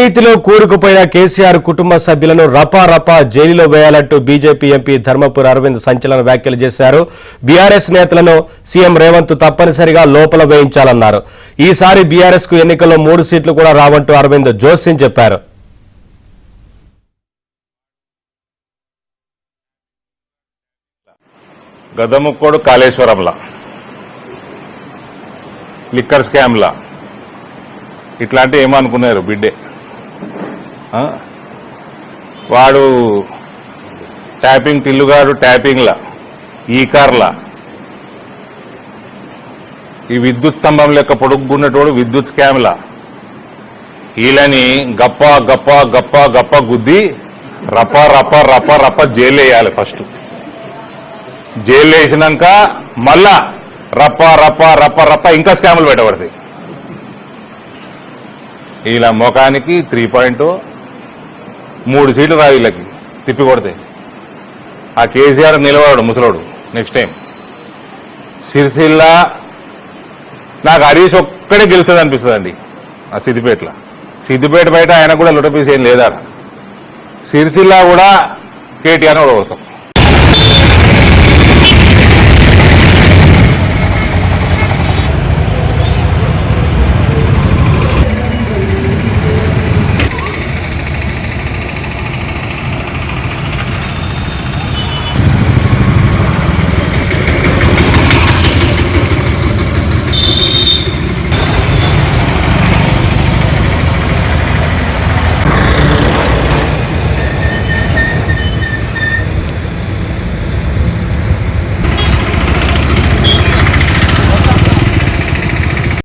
అవినీతిలో కూరుకుపోయిన కేసీఆర్ కుటుంబ సభ్యులను రపా జైలులో వేయాలంటూ బీజేపీ ఎంపీ ధర్మపురి అరవింద్ సంచలన వ్యాఖ్యలు చేశారు. బీఆర్ఎస్ నేతలను సీఎం రేవంత్ తప్పనిసరిగా లోపల వేయించాలన్నారు. ఈసారి బీఆర్ఎస్ కు ఎన్నికల్లో 3 సీట్లు కూడా రావంటూ అరవింద్ జోస్యం చెప్పారు. గదముక్కోడు కాళేశ్వరంలా, లిక్కర్ స్కామ్లా ఇట్లాంటి ఏమనుకున్నారు బిడ్డే. వాడు ట్యాపింగ్ టిల్లుగాడు ట్యాపింగ్లా, ఈ కార్లా, ఈ విద్యుత్ స్తంభం లెక్క పొడుగున్నటోడు విద్యుత్ స్కామ్లా. వీళ్ళని గప్ప గప్ప గప్ప గప్ప గుద్ది రప్ప రప్ప రప్ప రప్ప జైలు వేయాలి. ఫస్ట్ జైలు వేసినాక మళ్ళా రప్ప రప్ప రప్ప రప్ప ఇంకా స్కాములు పెట్టబడతాయి. ఇలా మోకానికి 3 సీట్లు రా వీళ్ళకి తిప్పి కొడతాయి. ఆ కేసీఆర్ నిలబడాడు ముసలోడు నెక్స్ట్ టైం. సిరిసిల్ల నాకు హరీష్ ఒక్కడే గెలుస్తుంది అనిపిస్తుందండి. ఆ సిద్దిపేట బయట ఆయన కూడా లుటపీస్ ఏం లేదా. సిరిసిల్ల కూడా కేటీఆర్ ఓడగొడతాం.